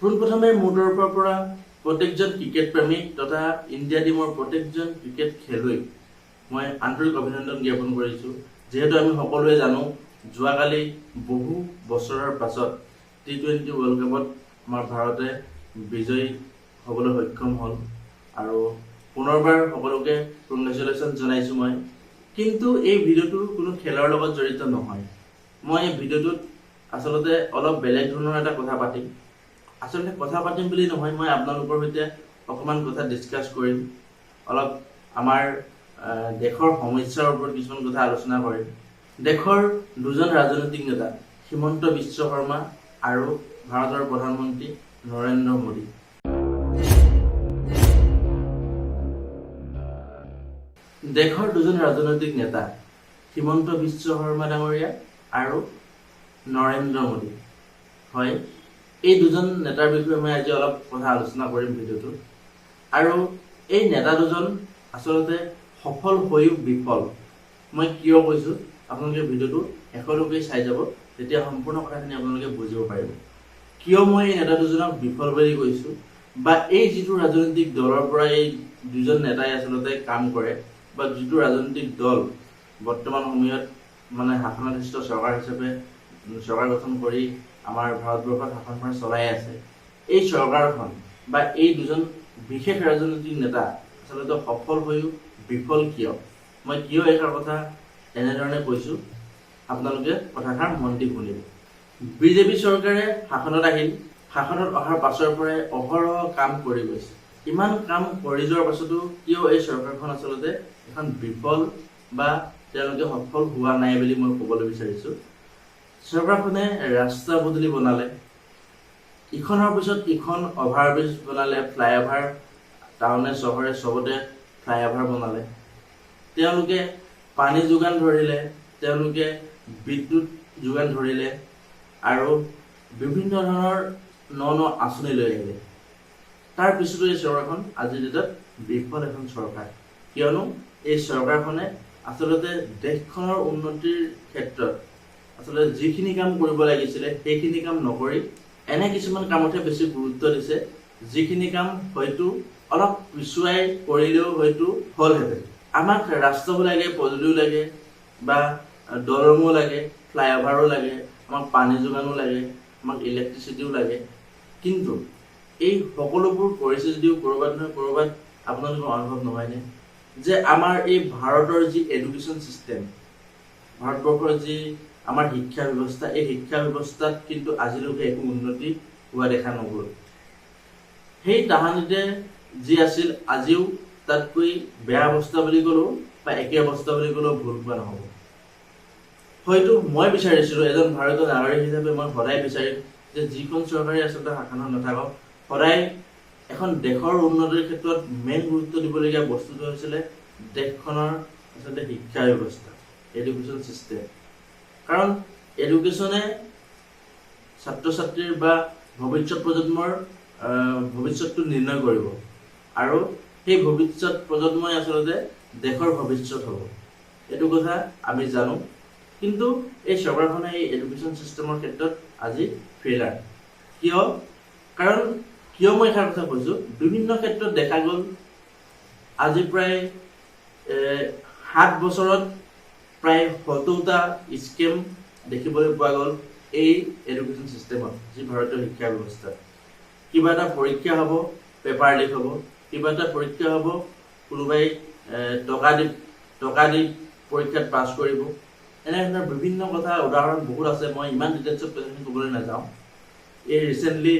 পোনপ্ৰথমে মোৰ তৰফৰ পৰা প্ৰত্যেকজন ক্ৰিকেট প্ৰেমী তথা ইণ্ডিয়া টীমৰ প্ৰত্যেকজন ক্ৰিকেট খেলুৱৈক মই আন্তৰিক অভিনন্দন জ্ঞাপন কৰিছোঁ। যিহেতু আমি সকলোৱে জানো যোৱাকালি বহু বছৰৰ পাছত T20 ৱৰ্ল্ড কাপত আমাৰ ভাৰতে বিজয়ী হ'বলৈ সক্ষম হ'ল আৰু পুনৰবাৰ সকলোকে কংগ্ৰেচুলেশ্যন জনাইছোঁ মই। কিন্তু এই ভিডিঅ'টো কোনো খেলৰ লগত জড়িত নহয়। মই এই ভিডিঅ'টোত আচলতে অলপ বেলেগ ধৰণৰ এটা কথা পাতিম। আচলতে কথা পাতিম বুলি নহয়, মই আপোনালোকৰ সৈতে অকণমান কথা ডিছকাছ কৰিম, অলপ আমাৰ দেশৰ সমস্যাৰ ওপৰত কিছুমান কথা আলোচনা কৰিম। দেশৰ দুজন ৰাজনৈতিক নেতা হিমন্ত বিশ্ব শৰ্মা আৰু ভাৰতৰ প্ৰধানমন্ত্ৰী নৰেন্দ্ৰ মোদী। দেশৰ দুজন ৰাজনৈতিক নেতা হিমন্ত বিশ্ব শৰ্মা ডাঙৰীয়া আৰু নৰেন্দ্ৰ মোদী। হয়, এই দুজন নেতাৰ বিষয়ে মই আজি অলপ কথা আলোচনা কৰিম ভিডিঅ'টোত। আৰু এই নেতা দুজন আচলতে সফল হৈও বিফল। মই কিয় কৈছোঁ আপোনালোকে ভিডিঅ'টো শেষলৈকে চাই যাব, তেতিয়া সম্পূৰ্ণ কথাখিনি আপোনালোকে বুজিব পাৰিব। কিয় মই এই নেতা দুজনক বিফল বুলি কৈছোঁ, বা এই যিটো ৰাজনৈতিক দলৰ পৰা এই দুজন নেতাই আচলতে কাম কৰে, বা যিটো ৰাজনৈতিক দল বৰ্তমান সময়ত শাসনাধিষ্ঠ চৰকাৰ হিচাপে চৰকাৰ গঠন কৰি আমাৰ ভাৰতবৰ্ষত শাসনভাৰ চলাই আছে, এই চৰকাৰখন বা এই দুজন বিশেষ ৰাজনৈতিক নেতা আচলতে সফল হৈও বিফল কিয়, মই কিয় এইষাৰ কথা এনেধৰণে কৈছোঁ আপোনালোকে কথাষাৰ মন দি শুনিব। বিজেপি চৰকাৰে শাসনত আহিল, শাসনত অহাৰ পাছৰ পৰাই অহৰহ কাম কৰি গৈছে। ইমান কাম কৰি যোৱাৰ পাছতো কিয় এই চৰকাৰখন আচলতে এখন বিফল বা তেওঁলোকে সফল হোৱা নাই বুলি মই ক'বলৈ বিচাৰিছোঁ। চৰকাৰখনে ৰাস্তা পদূলি বনালে, ইখনৰ পিছত ইখন অভাৰব্ৰিজ বনালে, ফ্লাইঅভাৰ টাউনে চহৰে চবতে ফ্লাইঅভাৰ বনালে। তেওঁলোকে পানী যোগান ধৰিলে, তেওঁলোকে বিদ্যুৎ যোগান ধৰিলে আৰু বিভিন্ন ধৰণৰ ন আঁচনি লৈ আহিলে। তাৰ পিছতো এই চৰকাৰখন আজিৰ ডেটত বিফল এখন চৰকাৰ। কিয়নো এই চৰকাৰখনে আচলতে দেশখনৰ উন্নতিৰ ক্ষেত্ৰত আচলতে যিখিনি কাম কৰিব লাগিছিলে সেইখিনি কাম নকৰি এনে কিছুমান কামতহে বেছি গুৰুত্ব দিছে, যিখিনি কাম হয়তো অলপ পিছুৱাই কৰিলেও হয়তো হ'লহেঁতেন। আমাক ৰাস্তাও লাগে, পদূলিও লাগে, বা দলঙো লাগে, ফ্লাইঅভাৰো লাগে, আমাক পানী যোগানো লাগে, আমাক ইলেক্ট্ৰিচিটিও লাগে। কিন্তু এই সকলোবোৰ কৰিছে যদিও ক'ৰবাত নহয় ক'ৰবাত আপোনালোকৰ অনুভৱ নহয়নে যে আমাৰ এই ভাৰতৰ যি এডুকেশ্যন চিষ্টেম, ভাৰতবৰ্ষৰ যি আমাৰ শিক্ষা ব্যৱস্থা, এই শিক্ষা ব্যৱস্থাত কিন্তু আজিলৈকে একো উন্নতি হোৱা দেখা নগ'ল। সেই তাহানিতে যি আছিল আজিও তাতকৈ বেয়া অৱস্থা বুলি ক'লেও বা একে অৱস্থা বুলি ক'লেও ভুল হোৱা নহ'ব। হয়তো মই বিচাৰিছিলোঁ, এজন ভাৰতীয় নাগৰিক হিচাপে মই সদায় বিচাৰিম যে যিখন চৰকাৰে আচলতে শাসনত নাথাকক, সদায় এখন দেশৰ উন্নতিৰ ক্ষেত্ৰত মেইন গুৰুত্ব দিবলগীয়া বস্তুটো হৈছিলে দেশখনৰ আচলতে শিক্ষা ব্যৱস্থা, এডুকেশ্যন চিষ্টেম। কাৰণ এডুকেশ্যনে ছাত্ৰ ছাত্ৰীৰ বা ভৱিষ্যত প্ৰজন্মৰ ভৱিষ্যতটো নিৰ্ণয় কৰিব, আৰু সেই ভৱিষ্যত প্ৰজন্মই আচলতে দেশৰ ভৱিষ্যত হ'ব। এইটো কথা আমি জানো। কিন্তু এই চৰকাৰখনে এই এডুকেশ্যন চিষ্টেমৰ ক্ষেত্ৰত আজি ফেইলাৰ। কিয় মই এষাৰ কথা কৈছোঁ, বিভিন্ন ক্ষেত্ৰত দেখা গ'ল আজি প্ৰায় 7 বছৰত প্ৰায় 70টা স্কেম দেখিবলৈ পোৱা গ'ল এই এডুকেশ্যন চিষ্টেমত, যি ভাৰতীয় শিক্ষা ব্যৱস্থাত। কিবা এটা পৰীক্ষা হ'ব, পেপাৰ লিক হ'ব, কিবা এটা পৰীক্ষা হ'ব, কোনোবাই টকা দি পৰীক্ষাত পাছ কৰিব। এনেধৰণৰ বিভিন্ন কথা উদাহৰণ বহুত আছে, মই ইমান ডিটেইলছত কথাখিনি ক'বলৈ নাযাওঁ। এই ৰিচেণ্টলি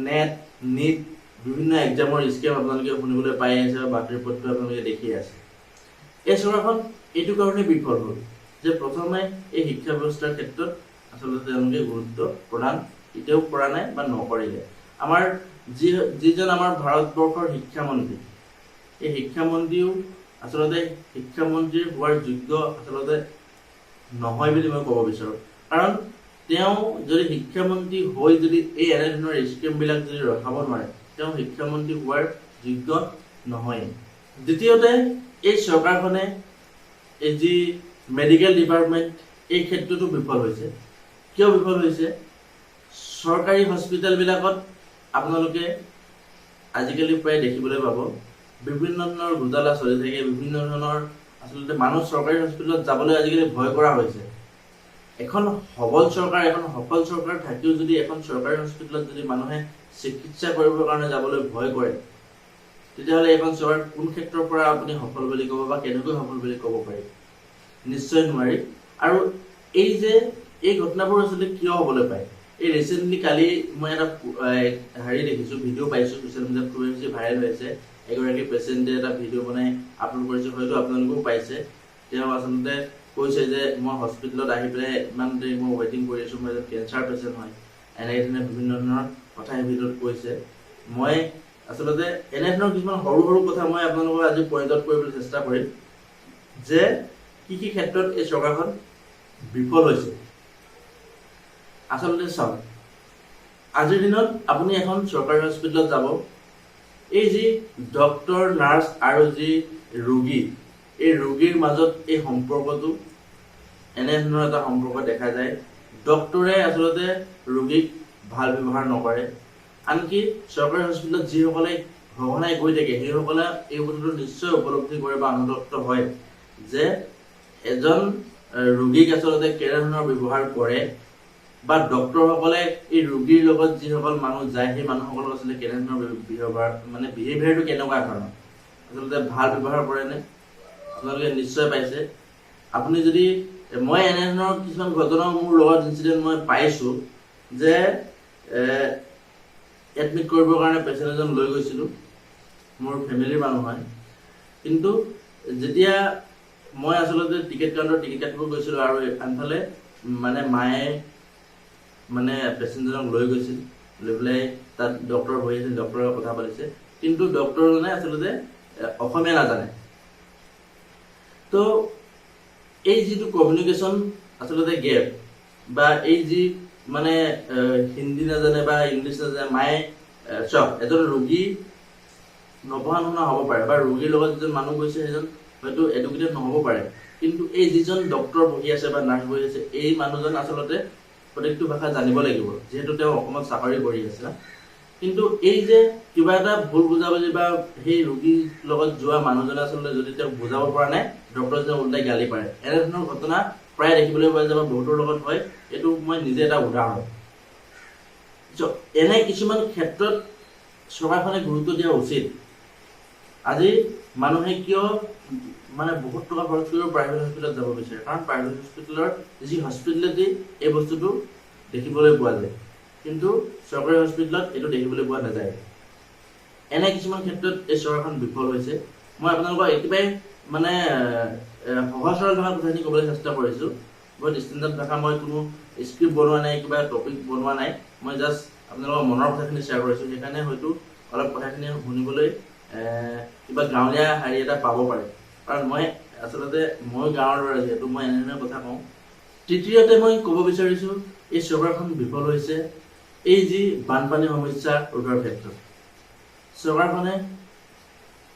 নেট, নিট বিভিন্ন এক্সামৰ স্কেম আপোনালোকে শুনিবলৈ পাই আছে বা বাতৰি পত্ৰ আপোনালোকে দেখি আছে। এই চৰকাৰখন এইটো কাৰণে বিফল হ'ল যে প্ৰথমে এই শিক্ষা ব্যৱস্থাৰ ক্ষেত্ৰত আচলতে তেওঁলোকে গুৰুত্ব প্ৰদান এতিয়াও কৰা নাই বা নকৰিলে। আমাৰ যিজন আমাৰ ভাৰতবৰ্ষৰ শিক্ষামন্ত্ৰী, এই শিক্ষামন্ত্ৰীও আচলতে শিক্ষামন্ত্ৰী হোৱাৰ যোগ্য আচলতে নহয় বুলি মই ক'ব বিচাৰোঁ। কাৰণ তেওঁ যদি শিক্ষামন্ত্ৰী হৈ যদি এই এনেধৰণৰ স্কিমবিলাক যদি ৰখাব নোৱাৰে, তেওঁ শিক্ষামন্ত্ৰী হোৱাৰ যোগ্য নহয়। দ্বিতীয়তে, এই চৰকাৰখনে এই যি মেডিকেল ডিপাৰ্টমেণ্ট, এই ক্ষেত্ৰতো বিফল হৈছে। কিয় বিফল হৈছে? চৰকাৰী হস্পিটেলবিলাকত আপোনালোকে আজিকালি প্ৰায় দেখিবলৈ পাব বিভিন্ন ধৰণৰ ঘোটালা চলি থাকে, বিভিন্ন ধৰণৰ আচলতে মানুহ চৰকাৰী হস্পিটেলত যাবলৈ আজিকালি ভয় কৰা হৈছে। এখন সবল চৰকাৰ, এখন সফল চৰকাৰ থাকিও যদি এখন চৰকাৰী হস্পিটেলত যদি মানুহে চিকিৎসা কৰিবৰ কাৰণে যাবলৈ ভয় কৰে, তেতিয়াহ'লে এখন চৰকাৰ কোন ক্ষেত্ৰৰ পৰা আপুনি সফল বুলি ক'ব বা কেনেকৈ সফল বুলি ক'ব পাৰি? নিশ্চয় নোৱাৰি। আৰু এই ঘটনাবোৰ আচলতে কিয় হ'বলৈ পায়? এই ৰিচেণ্টলি কালি মই এটা দেখিছোঁ, ভিডিঅ' পাইছোঁ, ছ'চিয়েল মিডিয়াত খুব বেছি ভাইৰেল হৈছে। এগৰাকী পেচেণ্টে এটা ভিডিঅ' বনাই আপলোড কৰিছে, হয়তো আপোনালোকেও পাইছে। তেওঁ আচলতে কৈছে যে মই হস্পিটেলত আহি পেলাই ইমান দেৰি মই ৱেইটিং কৰি আছোঁ, মই এজন কেঞ্চাৰ পেচেণ্ট হয়, এনেকৈ বিভিন্ন ধৰণৰ কথা এই ভিডিঅ'ত কৈছে। মই আচলতে এনেধৰণৰ কিছুমান সৰু সৰু কথা মই আপোনালোকক আজি পইণ্ট আউট কৰিবলৈ চেষ্টা কৰিম যে কি কি ক্ষেত্ৰত এই চৰকাৰখন বিফল হৈছে। আচলতে চাওক, আজিৰ দিনত আপুনি এখন চৰকাৰী হস্পিটেলত যাব, এই যি ডক্তৰ, নাৰ্ছ আৰু যি ৰোগী, এই ৰোগীৰ মাজত এই সম্পৰ্কটো এনেধৰণৰ এটা সম্পৰ্ক দেখা যায়। ডক্তৰে আচলতে ৰোগীক ভাল ব্যৱহাৰ নকৰে, আনকি চৰকাৰী হস্পিটেলত যিসকলে সঘনাই গৈ থাকে সেইসকলে এই কথাটো নিশ্চয় উপলব্ধি কৰে বা অনুতপ্ত হয় যে এজন ৰোগীক আচলতে কেনেধৰণৰ ব্যৱহাৰ কৰে, বা ডক্তৰসকলে এই ৰোগীৰ লগত যিসকল মানুহ যায় সেই মানুহসকলক আচলতে কেনেধৰণৰ বিহেভিয়াৰটো কেনেকুৱা ধৰণৰ, আচলতে ভাল ব্যৱহাৰ কৰেনে? আপোনালোকে নিশ্চয় পাইছে। আপুনি যদি মই এনেধৰণৰ কিছুমান ঘটনা মোৰ লগত ইনচিডেণ্ট মই পাইছোঁ যে এডমিট কৰিবৰ কাৰণে পেচেণ্ট এজন লৈ গৈছিলোঁ, মোৰ ফেমিলিৰ মানুহ হয়, কিন্তু যেতিয়া মই আচলতে টিকেট কাউণ্টাৰত টিকেট কাটিব গৈছিলোঁ আৰু আনফালে মায়ে পেচেণ্টজনক লৈ গৈছিল, লৈ পেলাই তাত ডক্তৰ বহি আছিল, ডক্তৰৰ লগত কথা পাতিছে, কিন্তু ডক্তৰজনে আচলতে অসমীয়া নাজানে। তো এই যিটো কমিউনিকেশ্যন আচলতে গেপ, বা এই যি হিন্দী নাজানে বা ইংলিছ নাজানে, মায়ে চাওক, এজন ৰোগী নপঢ়া নুশুনা হ'ব পাৰে, বা ৰোগীৰ লগত যিজন মানুহ গৈছে সেইজন হয়তো এডুকেটেড নহ'ব পাৰে, কিন্তু এই যিজন ডক্তৰ বহি আছে বা নাৰ্ছ বহি আছে, এই মানুহজন আচলতে প্ৰত্যেকটো ভাষা জানিব লাগিব, যিহেতু তেওঁ অসমত চাকৰি কৰি আছে। কিন্তু এই যে কিবা এটা ভুল বুজাবুজি বা সেই ৰোগীৰ লগত যোৱা মানুহজনে আচলতে যদি তেওঁক বুজাব পৰা নাই, ডক্তৰজনে ওলটাই গালি পাৰে, এনেধৰণৰ ঘটনা প্ৰায় দেখিবলৈ পোৱা যায় বা বহুতৰ লগত হয়। এইটো মই নিজে এটা উদাহৰণ। এনে কিছুমান ক্ষেত্ৰত চৰকাৰখনে গুৰুত্ব দিয়া উচিত। আজি মানুহে কিয় বহুত টকা খৰচ কৰিব প্ৰাইভেট হস্পিটেলত যাব বিচাৰে? কাৰণ প্ৰাইভেট হস্পিটেলৰ যি হস্পিটেলিটি এই বস্তুটো দেখিবলৈ পোৱা যায়, কিন্তু চৰকাৰী হস্পিটেলত এইটো দেখিবলৈ পোৱা নাযায়। এনে কিছুমান ক্ষেত্ৰত এই চৰকাৰখন বিফল হৈছে। মই আপোনালোকক একেবাৰে সহজ সৰল ভাষাত কথাখিনি ক'বলৈ চেষ্টা কৰিছোঁ। বহুত ষ্টেণ্ডাৰ্ড ভাষা, মই কোনো স্ক্ৰিপ্ট বনোৱা নাই, কিবা টপিক বনোৱা নাই, মই জাষ্ট আপোনালোকৰ মনৰ কথাখিনি শ্বেয়াৰ কৰিছোঁ। সেইকাৰণে হয়তো অলপ কথাখিনি শুনিবলৈ কিবা গাঁৱলীয়া হেৰি এটা পাব পাৰে, কাৰণ মই গাঁৱৰ ল'ৰা, যিহেতু মই এনেধৰণৰ কথা কওঁ। তৃতীয়তে মই ক'ব বিচাৰিছোঁ, এই চৰকাৰখন বিফল হৈছে এই যি বানপানীৰ সমস্যা ৰোধৰ ক্ষেত্ৰত। চৰকাৰখনে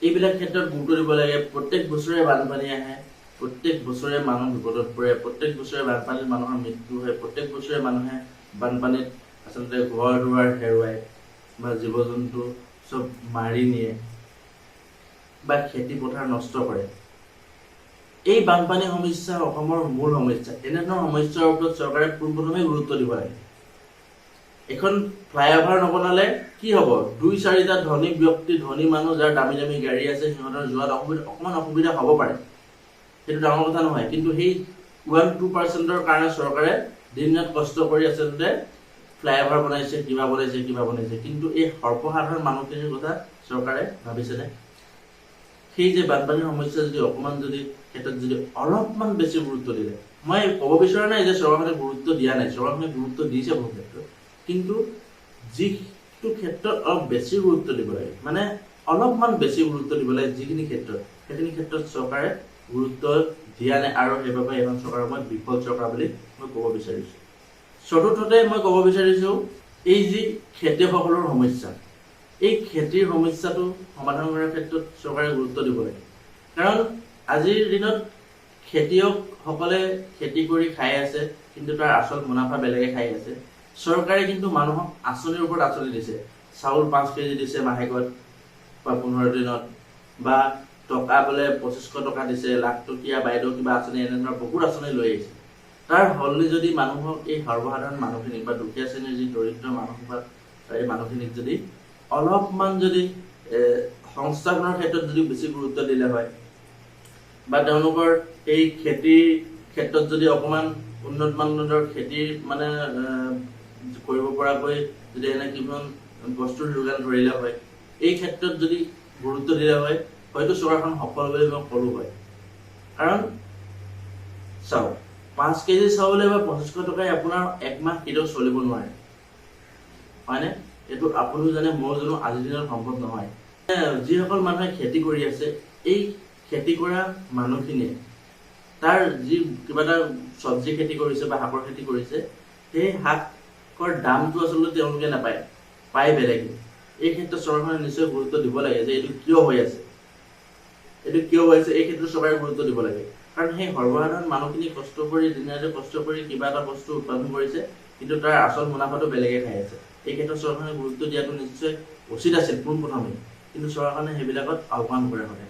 এইবিলাক ক্ষেত্ৰত গুৰুত্ব দিব লাগে। প্ৰত্যেক বছৰে বানপানী আহে, প্ৰত্যেক বছৰে মানুহ বিপদত পৰে, প্ৰত্যেক বছৰে বানপানীত মানুহৰ মৃত্যু হয়, প্ৰত্যেক বছৰে মানুহে বানপানীত আচলতে ঘৰ দুৱাৰ হেৰুৱায় বা জীৱ জন্তু চব মাৰি নিয়ে বা খেতি পথাৰ নষ্ট কৰে। এই বানপানী সমস্যা অসমৰ মূল সমস্যা। এনেধৰণৰ সমস্যাৰ ওপৰত চৰকাৰে পোনপ্ৰথমে গুৰুত্ব দিব লাগে। এখন ফ্লাইঅভাৰ নবনালে কি হ'ব? 2-4টা ধনী ব্যক্তি, ধনী মানুহ, যাৰ দামী দামী গাড়ী আছে, সিহঁতৰ যোৱাত অকণমান অসুবিধা হ'ব পাৰে, সেইটো ডাঙৰ কথা নহয়। কিন্তু সেই 1-2% কাৰণে চৰকাৰে দিন ৰাত কষ্ট কৰি আচলতে ফ্লাইঅভাৰ বনাইছে, কিবা বনাইছে, কিন্তু এই সৰ্বসাধাৰণ মানুহখিনিৰ কথা চৰকাৰে ভাবিছেনে? সেই যে বানপানীৰ সমস্যা ক্ষেত্ৰত যদি অলপমান বেছি গুৰুত্ব দিলে, মই ক'ব বিচৰা নাই যে চৰকাৰখনে গুৰুত্ব দিয়া নাই, চৰকাৰখনে গুৰুত্ব দিছে বহু ক্ষেত্ৰত, কিন্তু যিটো ক্ষেত্ৰত অলপ বেছি গুৰুত্ব দিব লাগে, অলপমান বেছি গুৰুত্ব দিব লাগে যিখিনি ক্ষেত্ৰত, সেইখিনি ক্ষেত্ৰত চৰকাৰে গুৰুত্ব দিয়া নাই, আৰু সেইবাবে এখন চৰকাৰক মই বিফল চৰকাৰ বুলি মই ক'ব বিচাৰিছোঁ। চতুৰ্থতে মই ক'ব বিচাৰিছোঁ, এই যি খেতিয়কসকলৰ সমস্যা, এই খেতিৰ সমস্যাটো সমাধান কৰাৰ ক্ষেত্ৰত চৰকাৰে গুৰুত্ব দিব লাগে। কাৰণ আজিৰ দিনত খেতিয়কসকলে খেতি কৰি খাই আছে, কিন্তু তাৰ আচল মুনাফা বেলেগে খাই আছে। চৰকাৰে কিন্তু মানুহক আঁচনিৰ ওপৰত আঁচনি দিছে। চাউল 5 কেজি দিছে মাহেকত বা 15 দিনত, বা টকা বোলে 2500 টকা দিছে, লাখটকীয়া বাইদেউ কিবা আঁচনি, এনেধৰণৰ বহুত আঁচনি লৈ আহিছে। তাৰ সলনি যদি মানুহক, এই সৰ্বসাধাৰণ মানুহখিনিক বা দুখীয়া শ্ৰেণীৰ যি দৰিদ্ৰ মানুহ বা এই মানুহখিনিক যদি অলপমান যদি সংস্থাপনৰ ক্ষেত্ৰত যদি বেছি গুৰুত্ব দিলে হয়, বা তেওঁলোকৰ এই খেতিৰ ক্ষেত্ৰত যদি অকণমান উন্নত মানদণ্ডৰ খেতিৰ মানে কৰিব পৰাকৈ যদি এনে কিছুমান বস্তুৰ যোগান ধৰিলে হয়, এই ক্ষেত্ৰত যদি গুৰুত্ব দিলে হয়, হয়তো চৰকাৰখন সফল বুলি মই ক'লো হয়। কাৰণ চাওক, 5 কেজি চাউলে বা 2500 টকাই আপোনাৰ একমাহ কেতিয়াও চলিব নোৱাৰে, হয়নে? এইটো আপুনিও জানে, ময়ো জানো, আজিৰ দিনত সম্ভৱ নহয়। যিসকল মানুহে খেতি কৰি আছে, এই খেতি কৰা মানুহখিনিয়ে তাৰ যি কিবা এটা চব্জি খেতি কৰিছে বা শাকৰ খেতি কৰিছে, সেই শাকৰ দামটো আচলতে তেওঁলোকে নাপায়, পায় বেলেগে। এই ক্ষেত্ৰত চৰকাৰে নিশ্চয় গুৰুত্ব দিব লাগে যে এইটো কিয় হৈ আছে, এই ক্ষেত্ৰত চৰকাৰে গুৰুত্ব দিব লাগে। কাৰণ সেই সৰ্বসাধাৰণ মানুহখিনি কষ্ট কৰি, দিনে ৰাতিয়ে কষ্ট কৰি কিবা এটা বস্তু উৎপাদন কৰিছে, কিন্তু তাৰ আচল মুনাফাটো বেলেগে খাই আছে। এই ক্ষেত্ৰত চৰকাৰে গুৰুত্ব দিয়াটো নিশ্চয় উচিত আছিল পোনপ্ৰথমে, কিন্তু চৰকাৰে সেইবিলাকত আওকাণ কৰে। সদায়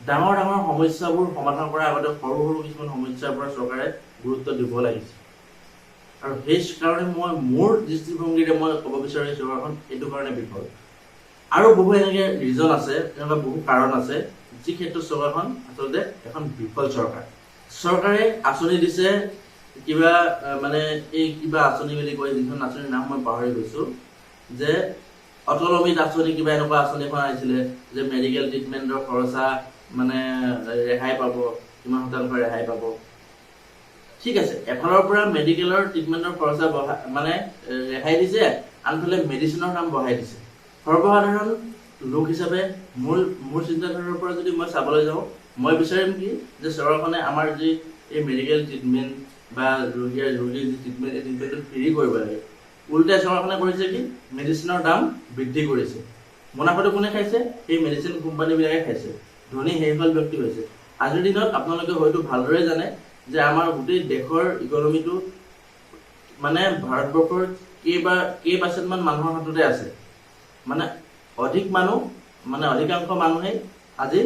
ডাঙৰ ডাঙৰ সমস্যাবোৰ সমাধান কৰাৰ আগতে সৰু সৰু কিছুমান সমস্যাৰ পৰা চৰকাৰে গুৰুত্ব দিব লাগিছে। আৰু সেই কাৰণে মই মোৰ দৃষ্টিভংগীৰে মই ক'ব বিচাৰো, চৰকাৰখন এইটো কাৰণে বিফল। আৰু বহু এনেকে ৰিজন আছে, এনেকুৱা বহু কাৰণ আছে যি ক্ষেত্ৰত চৰকাৰখন আচলতে এখন বিফল চৰকাৰ। চৰকাৰে আঁচনি দিছে, কিবা মানে এই কিবা আঁচনি বুলি কয়, যিখন আঁচনিৰ নাম মই পাহৰি গৈছো, যে অটল অমৃত আঁচনি, কিবা এনেকুৱা আঁচনি এখন আহিছিলে যে মেডিকেল ট্ৰিটমেণ্টৰ খৰচা মানে ৰেহাই পাব, কিমান শতাংশ ৰেহাই পাব। ঠিক আছে, এফালৰ পৰা মেডিকেলৰ ট্ৰিটমেণ্টৰ খৰচা মানে ৰেহাই দিছে, আনফালে মেডিচিনৰ দাম বঢ়াই দিছে। সৰ্বসাধাৰণ লোক হিচাপে মোৰ চিন্তাধাৰাৰ পৰা যদি মই চাবলৈ যাওঁ, মই বিচাৰিম কি যে চৰকাৰখনে আমাৰ যি এই মেডিকেল ট্ৰিটমেণ্ট বা ৰোগীৰ যি ট্ৰিটমেণ্ট, এই ট্ৰিটমেণ্টটো ফ্ৰী কৰিব লাগে। উল্টাই চৰকাৰখনে কৰিছে কি, মেডিচিনৰ দাম বৃদ্ধি কৰিছে। মুনাফাটো কোনে খাইছে? এই মেডিচিন কোম্পানীবিলাকে খাইছে। ধনী সেইসকল ব্যক্তি হৈছে। আজিৰ দিনত আপোনালোকে হয়তো ভালদৰে জানে যে আমাৰ গোটেই দেশৰ ইকনমিটো মানে ভাৰতবৰ্ষৰ কেইপাৰ্চেণ্টমান মানুহৰ হাততে আছে। মানে অধিকাংশ মানুহে আজি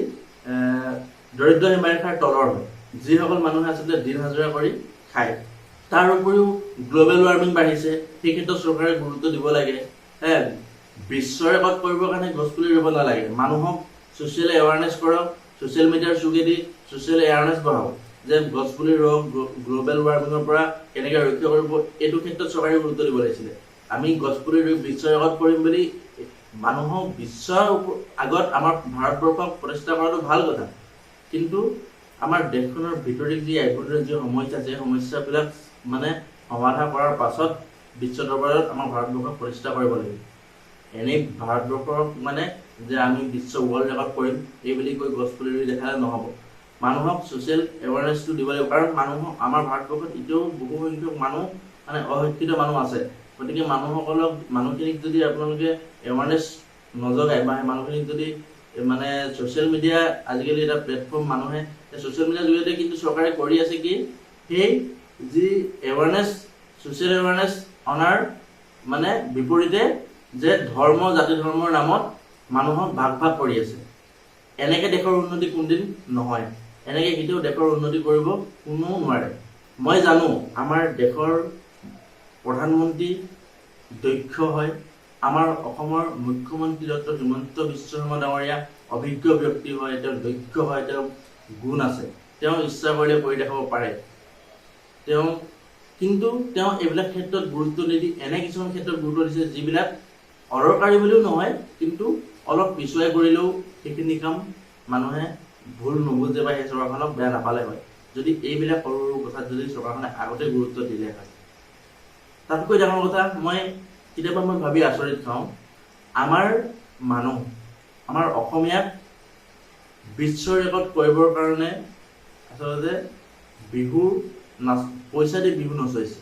দৰিদ্ৰ সীমাৰেখাৰ তলৰ হয়, যিসকল মানুহে আচলতে দিন হাজিৰা কৰি খায়। তাৰ উপৰিও গ্ল'বেল ৱাৰ্মিং বাঢ়িছে, সেই ক্ষেত্ৰত চৰকাৰে গুৰুত্ব দিব লাগে। বিশ্ব ৰেকৰ্ড কৰিবৰ কাৰণে গছপুলি ৰুব নালাগে, মানুহক ছ'চিয়েল এৱাৰনেছ কৰক, ছ'চিয়েল মিডিয়াৰ যোগেদি ছ'চিয়েল এৱাৰনেছ বঢ়াওক যে গছপুলি ৰুৱক, গ্ল'বেল ৱাৰ্মিঙৰ পৰা কেনেকৈ ৰক্ষা কৰিব, এইটো ক্ষেত্ৰত চৰকাৰে গুৰুত্ব দিব লাগিছিলে। আমি গছপুলি ৰুই বিশ্ব ৰেকৰ্ড কৰিম বুলি মানুহক বিশ্বৰ আগত আমাৰ ভাৰতবৰ্ষক প্ৰতিষ্ঠা কৰাটো ভাল কথা, কিন্তু আমাৰ দেশখনৰ ভিতৰিক যি আভ্যন্তৰীণ যি সমস্যা আছে, সেই সমস্যাবিলাক মানে সমাধান কৰাৰ পাছত বিশ্ব দৰবাৰত আমাৰ ভাৰতবৰ্ষক প্ৰতিষ্ঠা কৰিব লাগিব। এনেই ভাৰতবৰ্ষক মানে যে আমি বিশ্ব ৱৰ্ল্ড ৰেকৰ্ড কৰিম এই বুলি কৈ গছপুলি ৰুই দেখালে নহ'ব। মানুহক ছ'চিয়েল এৱাৰনেছটো দিব লাগিব, কাৰণ আমাৰ ভাৰতবৰ্ষত এতিয়াও বহু সংখ্যক মানুহ মানে অশিক্ষিত মানুহ আছে। গতিকে মানুহখিনিক যদি আপোনালোকে এৱাৰনেছ নজগায় বা মানুহখিনিক যদি মানে ছ'চিয়েল মিডিয়া আজিকালি এটা প্লেটফৰ্ম, মানুহে ছ'চিয়েল মিডিয়াৰ জৰিয়তে কিন্তু চৰকাৰে কৰি আছে কি, সেই যি এৱাৰনেছ, ছ'চিয়েল এৱাৰনেছ অনাৰ মানে বিপৰীতে যে ধৰ্ম, জাতি ধৰ্মৰ নামত মানুহক ভাগ ভাগ কৰি আছে। এনেকে দেশৰ উন্নতি কোনদিন নহয়, এনেকে কেতিয়াও দেশৰ উন্নতি কৰিব কোনেও নোৱাৰে। মই জানো আমাৰ দেশৰ প্ৰধানমন্ত্ৰী দক্ষ হয়, আমাৰ অসমৰ মুখ্যমন্ত্ৰী ডক্টৰ হিমন্ত বিশ্ব শৰ্মা ডাঙৰীয়া অভিজ্ঞ ব্যক্তি হয়, তেওঁ দক্ষ হয়, তেওঁ গুণ আছে, তেওঁ ইচ্ছা কৰিলে কৰি দেখাব পাৰে। কিন্তু তেওঁ এইবিলাক ক্ষেত্ৰত গুৰুত্ব নিদি এনে কিছুমান ক্ষেত্ৰত গুৰুত্ব দিছে যিবিলাক অদৰকাৰী বুলিও নহয়, কিন্তু অলপ পিছুৱাই কৰিলেও সেইখিনি কাম মানুহে ভুল নুবুজে বা সেই চৰকাৰখনক বেয়া নাপালে হয়, যদি এইবিলাক সৰু সৰু কথাত যদি চৰকাৰখনে আগতে গুৰুত্ব দিলে হয়। তাতকৈ ডাঙৰ কথা, কেতিয়াবা মই ভাবি আচৰিত খাওঁ, আমাৰ অসমীয়াক বিশ্ব ৰেকৰ্ড কৰিবৰ কাৰণে আচলতে পইচা দি বিহু নচৰিছে।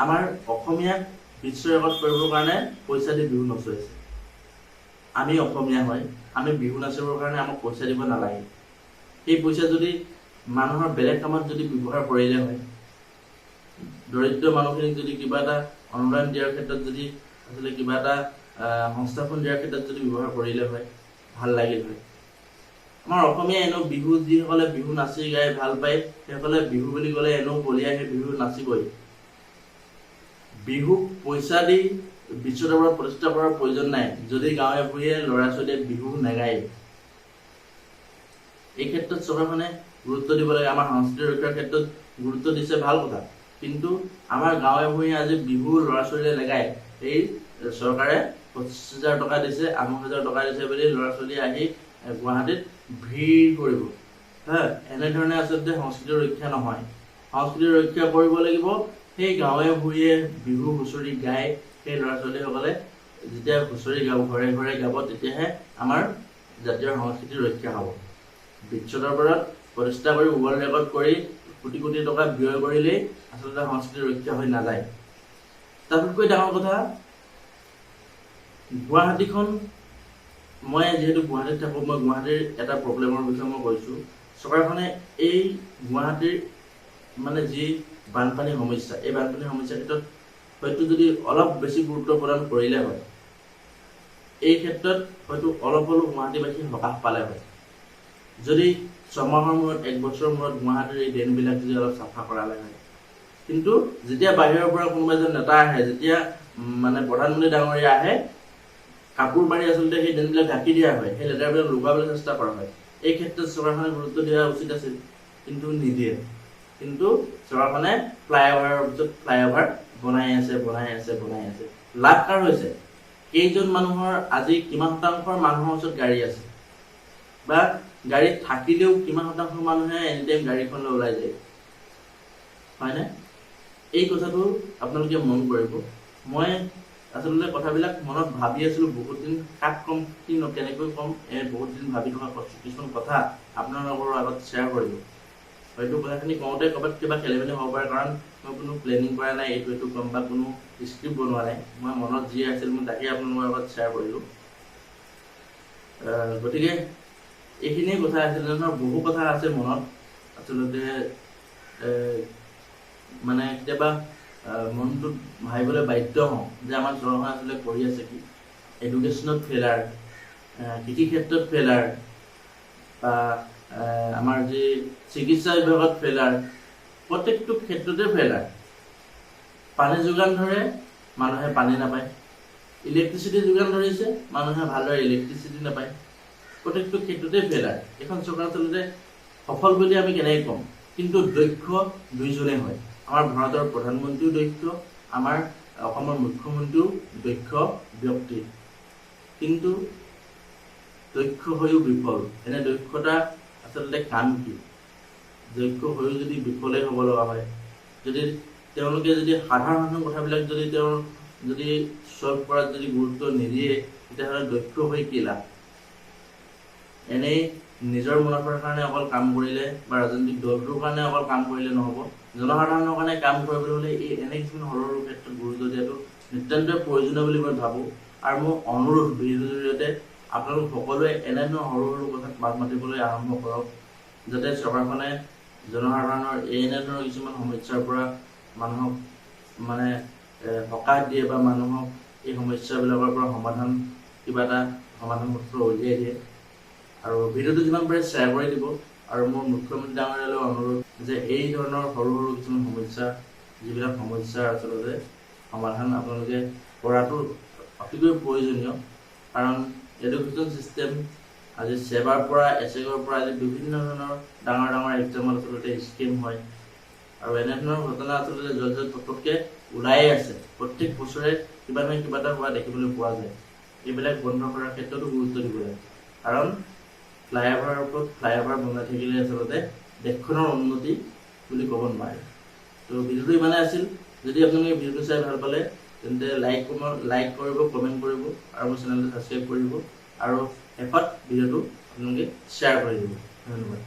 আমাৰ অসমীয়াক বিশ্ব ৰেকৰ্ড কৰিবৰ কাৰণে পইচা দি বিহু নচৰিছে। আমি অসমীয়া হয়, আমি বিহু নাচিবৰ কাৰণে আমাক পইচা দিব নালাগে। সেই পইচা যদি মানুহৰ বেলেগ কামত যদি ব্যৱহাৰ কৰিলে হয়, দৰিদ্ৰ মানুহখিনিক যদি কিবা এটা অনুদান দিয়াৰ ক্ষেত্ৰত যদি আচলতে কিবা এটা সংস্থাপন দিয়াৰ ক্ষেত্ৰত যদি ব্যৱহাৰ কৰিলে হয় ভাল লাগিল হয়। আমাৰ অসমীয়া এনেও বিহু যিসকলে বিহু নাচি গাই ভাল পায় সেইসকলে বিহু বুলি ক'লে এনেও বলিয়াই সেই বিহু নাচিবই। বিহুক পইচা দি বিশ্ব দৰবাৰত প্ৰতিষ্ঠা কৰাৰ প্ৰয়োজন নাই যদি গাঁৱে ভূঞে ল'ৰা ছোৱালীয়ে বিহু নাগায়। এই ক্ষেত্ৰত চৰকাৰখনে গুৰুত্ব দিব লাগে। আমাৰ সংস্কৃতি ৰক্ষাৰ ক্ষেত্ৰত গুৰুত্ব দিছে ভাল কথা, কিন্তু আমাৰ গাঁৱে ভূঞে আজি বিহু ল'ৰা ছোৱালীয়ে নাগায়। এই চৰকাৰে 25,000 টকা দিছে, 80,000 টকা দিছে বুলি ল'ৰা ছোৱালী আহি গুৱাহাটীত ভিৰ কৰিব। এনেধৰণে আচলতে সংস্কৃতি ৰক্ষা নহয়। সংস্কৃতি ৰক্ষা কৰিব লাগিব সেই গাঁৱে ভূঞে বিহু হুঁচৰি গাই সেই ল'ৰা ছোৱালীসকলে যেতিয়া হুঁচৰি গাব, ঘৰে ঘৰে গাব, তেতিয়াহে আমাৰ জাতীয় সংস্কৃতি ৰক্ষা হ'ব। বিশ্ব দৰবাৰত প্ৰতিষ্ঠা কৰি ৱৰ্ল্ড ৰেকৰ্ড কৰি কোটি কোটি টকা ব্যয় কৰিলেই আচলতে সংস্কৃতি ৰক্ষা হৈ নাযায়। তাতকৈ ডাঙৰ কথা, গুৱাহাটীখন, মই যিহেতু গুৱাহাটীত থাকোঁ, মই গুৱাহাটীৰ এটা প্ৰব্লেমৰ বিষয়ে মই কৈছোঁ। চৰকাৰখনে এই গুৱাহাটীৰ মানে যি বানপানী সমস্যা, এই বানপানী সমস্যাৰ ক্ষেত্ৰত হয়তো যদি অলপ বেছি গুৰুত্ব প্ৰদান কৰিলে হয়, এই ক্ষেত্ৰত হয়তো অলপ হ'লেও গুৱাহাটীবাসী সকাহ পালে হয়। যদি ছমাহৰ মূৰত, 1 বছৰৰ মূৰত গুৱাহাটীৰ এই ড্ৰেইনবিলাক যদি অলপ চাফা কৰালে হয়। কিন্তু যেতিয়া বাহিৰৰ পৰা কোনোবা এজন নেতা আহে, যেতিয়া মানে প্ৰধানমন্ত্ৰী ডাঙৰীয়া আহে, কাপোৰ মাৰি আচলতে সেই ড্ৰেইনবিলাক ঢাকি দিয়া হয়, সেই লেতেৰাবিলাক লুকুৱাবলৈ চেষ্টা কৰা হয়। এই ক্ষেত্ৰত চৰকাৰখনে গুৰুত্ব দিয়া উচিত আছিল, কিন্তু নিদিয়ে। কিন্তু চৰকাৰখনে ফ্লাইঅভাৰৰ পিছত ফ্লাইঅভাৰ বনাই আছে। লাভ কাৰ হৈছে? কেইজন মানুহৰ আজি কিমান শতাংশৰ মানুহৰ ওচৰত গাড়ী আছে, বা গাড়ীত থাকিলেও কিমান শতাংশ মানুহে এনিটাইম গাড়ীখনলৈ ওলাই যায়, হয়নে? এই কথাটো আপোনালোকে মন কৰিব। মই আচলতে কথাবিলাক মনত ভাবি আছিলোঁ বহুত দিন, কাক ক'ম কি কেনেকৈ ক'ম, বহুত দিন ভাবি থকা কিছুমান কথা আপোনালোকৰ আগত শ্বেয়াৰ কৰিলোঁ। হয়তো কথাখিনি কওঁতে ক'ৰবাত কিবা খেলিমেলি হ'ব পাৰে, কাৰণ মই কোনো প্লেনিং কৰা নাই, এইটো ক'ম বা কোনো স্ক্ৰিপ্ট বনোৱা নাই। মই মনত যি আছিল মই তাকেই আপোনালোকৰ আগত শ্বেয়াৰ কৰিলোঁ। গতিকে এইখিনিয়ে কথা আছিল। ধৰণৰ বহু কথা আছে মনত। আচলতে মানে কেতিয়াবা মনটোত ভাবিবলৈ বাধ্য হওঁ যে আমাৰ চৰকাৰখন আচলতে কৰি আছে কি। এডুকেশ্যনত ফেইলাৰ, কৃষি ক্ষেত্ৰত ফেইলাৰ, বা আমাৰ যি চিকিৎসা বিভাগত ফেইলাৰ, প্ৰত্যেকটো ক্ষেত্ৰতে ফেইলাৰ। পানী যোগান ধৰে, মানুহে পানী নাপায়। ইলেক্ট্ৰিচিটি যোগান ধৰিছে, মানুহে ভালদৰে ইলেক্ট্ৰিচিটি নাপায়। প্ৰত্যেকটো ক্ষেত্ৰতে ফেইলাৰ। এইখন চৰকাৰ আচলতে সফল বুলি আমি কেনেকৈ ক'ম? কিন্তু দক্ষ দুইজনেই হয়। আমাৰ ভাৰতৰ প্ৰধানমন্ত্ৰীও দক্ষ, আমাৰ অসমৰ মুখ্যমন্ত্ৰীও দক্ষ ব্যক্তি, কিন্তু দক্ষ হৈও বিফল। এনে দক্ষতা আচলতে কাম কি? দক্ষ হৈও যদি বিফলেই হ'ব লগা হয়, যদি তেওঁলোকে যদি সাধাৰণ কথাবিলাক যদি তেওঁৰ যদি চল্ভ কৰাত যদি গুৰুত্ব নিদিয়ে, তেতিয়াহ'লে দক্ষ হৈ কি লাভ? এনেই নিজৰ মুনাফাৰ কাৰণে অকল কাম কৰিলে বা ৰাজনৈতিক দলটোৰ কাৰণে অকল কাম কৰিলে নহ'ব। জনসাধাৰণৰ কাৰণে কাম কৰিবলৈ হ'লে এনে কিছুমান সৰু সৰু ক্ষেত্ৰত গুৰুত্ব দিয়াটো নিতান্তই প্ৰয়োজনীয় বুলি মই ভাবোঁ। আৰু মোৰ অনুৰোধ ভিডিঅ'টোৰ জৰিয়তে আপোনালোক সকলোৱে এনেধৰণৰ সৰু সৰু কথাত মাত মাতিবলৈ আৰম্ভ কৰক, যাতে চৰকাৰখনে জনসাধাৰণৰ এনেধৰণৰ কিছুমান সমস্যাৰ পৰা মানুহক মানে সকাহ দিয়ে, বা মানুহক এই সমস্যাবিলাকৰ পৰা কিবা এটা সমাধান সূত্ৰ উলিয়াই দিয়ে। আৰু ভিডিঅ'টো যিমান পাৰে শ্বেয়াৰ কৰি দিব। আৰু মোৰ মুখ্যমন্ত্ৰী ডাঙৰীয়ালৈ অনুৰোধ যে এই ধৰণৰ সৰু সৰু কিছুমান সমস্যা, যিবিলাক সমস্যাৰ আচলতে সমাধান আপোনালোকে কৰাটো অতিকৈ প্ৰয়োজনীয়। কাৰণ এডুকেশ্যন চিষ্টেম আজি ছেবাৰ পৰা এছেগৰ পৰা আজি বিভিন্ন ধৰণৰ ডাঙৰ ডাঙৰ এক্সামত আচলতে স্কিম হয়। আৰু এনেধৰণৰ ঘটনা আচলতে য'ত পটককৈ ওলায়ে আছে। প্ৰত্যেক বছৰে কিবা নহয় কিবা এটা হোৱা দেখিবলৈ পোৱা যায়। এইবিলাক বন্ধ কৰাৰ ক্ষেত্ৰতো গুৰুত্ব দিব লাগে। কাৰণ ফ্লাইঅভাৰৰ ওপৰত ফ্লাইঅভাৰ বনাই থাকিলে আচলতে দেশখনৰ উন্নতি বুলি ক'ব নোৱাৰে। তো ভিডিঅ'টো ইমানে আছিল। যদি আপোনালোকে ভিডিঅ'টো চাই ভাল পালে তেন্তে লাইক কৰিব, কমেণ্ট কৰিব, আৰু মোৰ চেনেলটো ছাবস্ক্ৰাইব কৰিব, আৰু শেষত ভিডিঅ'টো আপোনালোকে শ্বেয়াৰ কৰি দিব। ধন্যবাদ।